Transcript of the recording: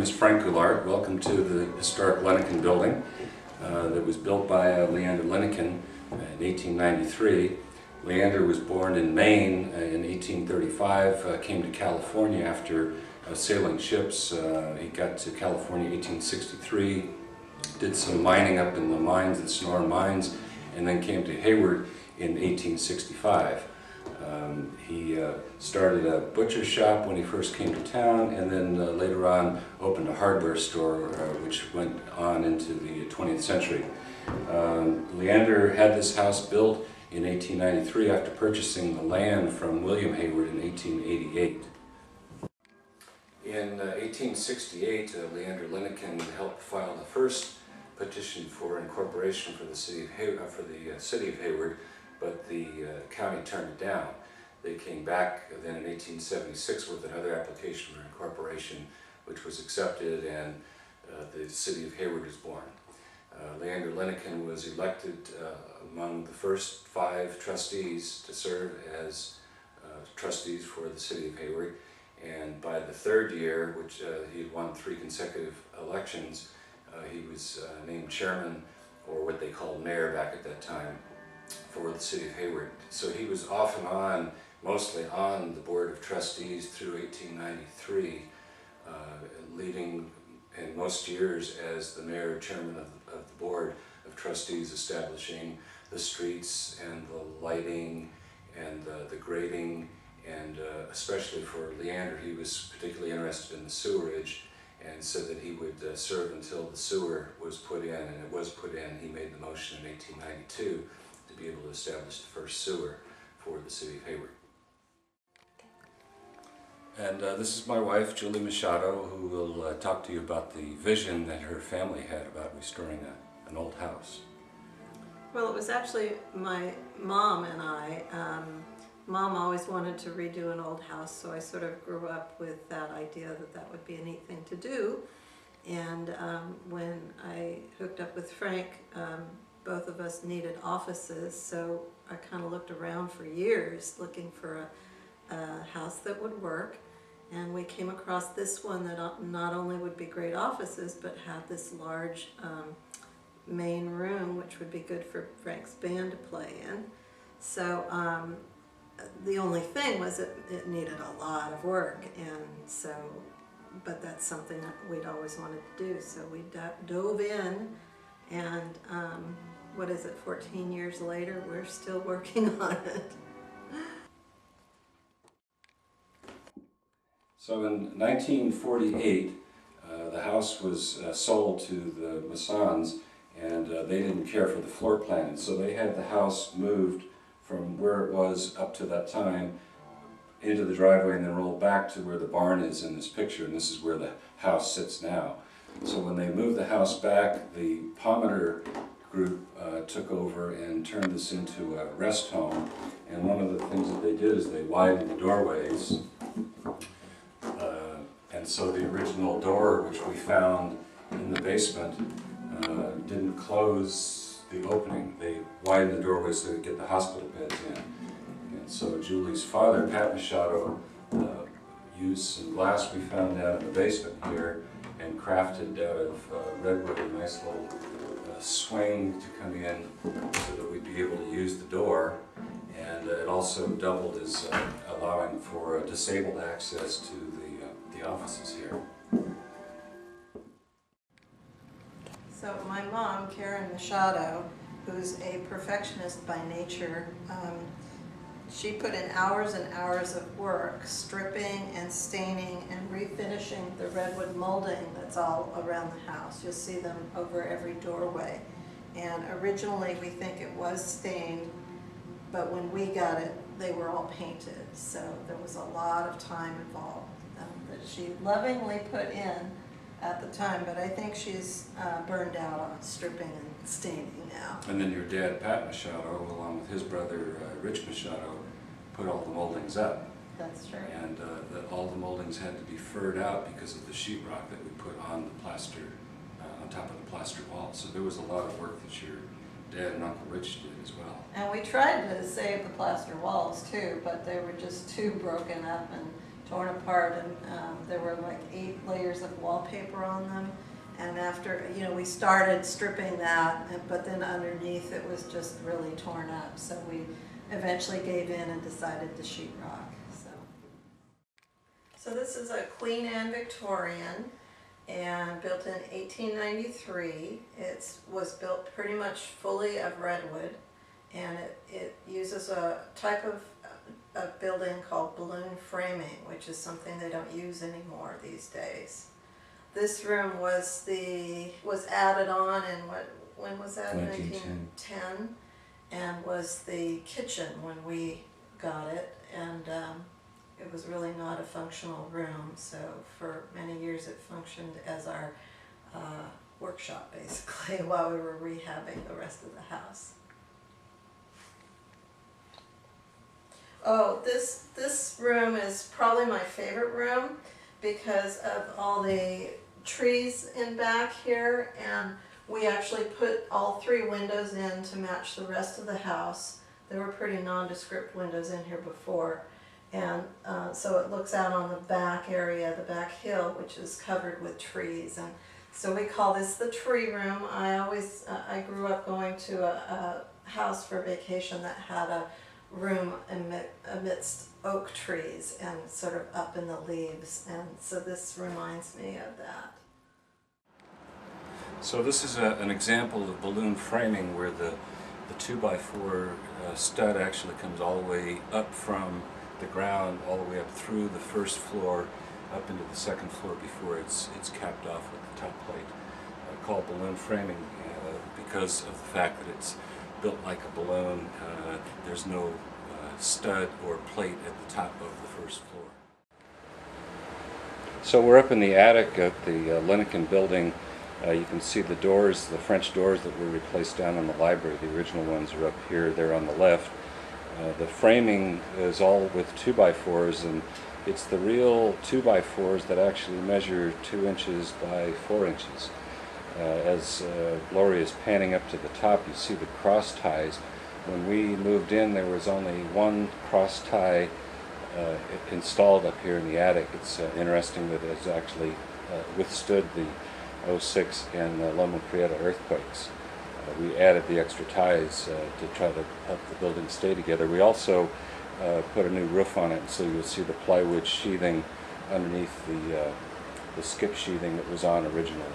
name is Frank Goulart. Welcome to the historic Linekin building that was built by Leander Linekin in 1893. Leander was born in Maine in 1835, came to California after sailing ships. He got to California in 1863, did some mining up in the mines at Sonoran Mines, and then came to Hayward in 1865. He started a butcher shop when he first came to town, and then later on opened a hardware store which went on into the 20th century. Leander had this house built in 1893 after purchasing the land from William Hayward in 1888. In 1868, Leander Linekin helped file the first petition for incorporation for the city of Hayward, but the county turned it down. They came back then in 1876 with another application for incorporation, which was accepted, and the city of Hayward was born. Leander Linekin was elected among the first 5 trustees to serve as trustees for the city of Hayward, and by the 3rd year, which he had won 3 consecutive elections, he was named chairman, or what they called mayor back at that time, for the city of Hayward. So he was off and on, mostly on the board of trustees through 1893, leading in most years as the mayor chairman of the board of trustees, establishing the streets and the lighting and the grading, and especially for Leander, he was particularly interested in the sewerage, and said that he would serve until the sewer was put in, and it was put in. He made the motion in 1892 to be able to establish the first sewer for the city of Hayward. And this is my wife, Julie Machado, who will talk to you about the vision that her family had about restoring an old house. Well, it was actually my mom and I. Mom always wanted to redo an old house, so I sort of grew up with that idea that that would be a neat thing to do. And when I hooked up with Frank, both of us needed offices, so I kind of looked around for years looking for a house that would work, and we came across this one that not only would be great offices, but had this large main room, which would be good for Frank's band to play in. So the only thing was it needed a lot of work, and so, but that's something that we'd always wanted to do, so we dove in, and what is it, 14 years later, we're still working on it. So in 1948, the house was sold to the Masons, and they didn't care for the floor plan, and so they had the house moved from where it was up to that time into the driveway, and then rolled back to where the barn is in this picture, and this is where the house sits now. So when they moved the house back, the Palmer group took over and turned this into a rest home, and one of the things that they did is they widened the doorways. And so the original door, which we found in the basement, didn't close the opening. They widened the doorway so they could get the hospital beds in. And so Julie's father, Pat Machado, used some glass we found down in the basement here and crafted out of redwood a nice little swing to come in so that we'd be able to use the door. And it also doubled as allowing for disabled access to the offices here. So my mom, Karen Machado, who's a perfectionist by nature, she put in hours and hours of work stripping and staining and refinishing the redwood molding that's all around the house. You'll see them over every doorway. And originally we think it was stained, but when we got it, they were all painted. So there was a lot of time involved that she lovingly put in at the time, but I think she's burned out on stripping and staining now. And then your dad, Pat Machado, along with his brother, Rich Machado, put all the moldings up. That's true. And all the moldings had to be furred out because of the sheetrock that we put on the plaster, on top of the plaster wall. So there was a lot of work that your dad and Uncle Rich did as well. And we tried to save the plaster walls too, but they were just too broken up and torn apart, and there were like 8 layers of wallpaper on them. And after, you know, we started stripping that, but then underneath it was just really torn up. So we eventually gave in and decided to sheetrock. So this is a Queen Anne Victorian, and built in 1893. It was built pretty much fully of redwood, and it uses a type of building called balloon framing, which is something they don't use anymore these days. This room was added on in when was that? 1910, and was the kitchen when we got it, and it was really not a functional room, so for many years it functioned as our workshop basically while we were rehabbing the rest of the house. Oh, this room is probably my favorite room because of all the trees in back here, and we actually put all 3 windows in to match the rest of the house. There were pretty nondescript windows in here before, and so it looks out on the back area, the back hill, which is covered with trees, and so we call this the tree room. I grew up going to a house for vacation that had a room amidst oak trees and sort of up in the leaves, and so this reminds me of that. So this is an example of balloon framing where the 2x4 stud actually comes all the way up from the ground, all the way up through the first floor, up into the second floor before it's capped off with the top plate. Called balloon framing because of the fact that it's built like a balloon. There's no stud or plate at the top of the first floor. So we're up in the attic at the Linekin building. You can see the doors, the French doors that were replaced down in the library. The original ones are up here, they're on the left. The framing is all with 2x4s, and it's the real 2x4s that actually measure 2 inches by 4 inches. As Lori is panning up to the top, you see the cross ties. When we moved in, there was only 1 cross tie installed up here in the attic. It's interesting that it's actually withstood the 06 and Loma Prieta earthquakes. We added the extra ties to try to help the building stay together. We also put a new roof on it, so you'll see the plywood sheathing underneath the skip sheathing that was on originally.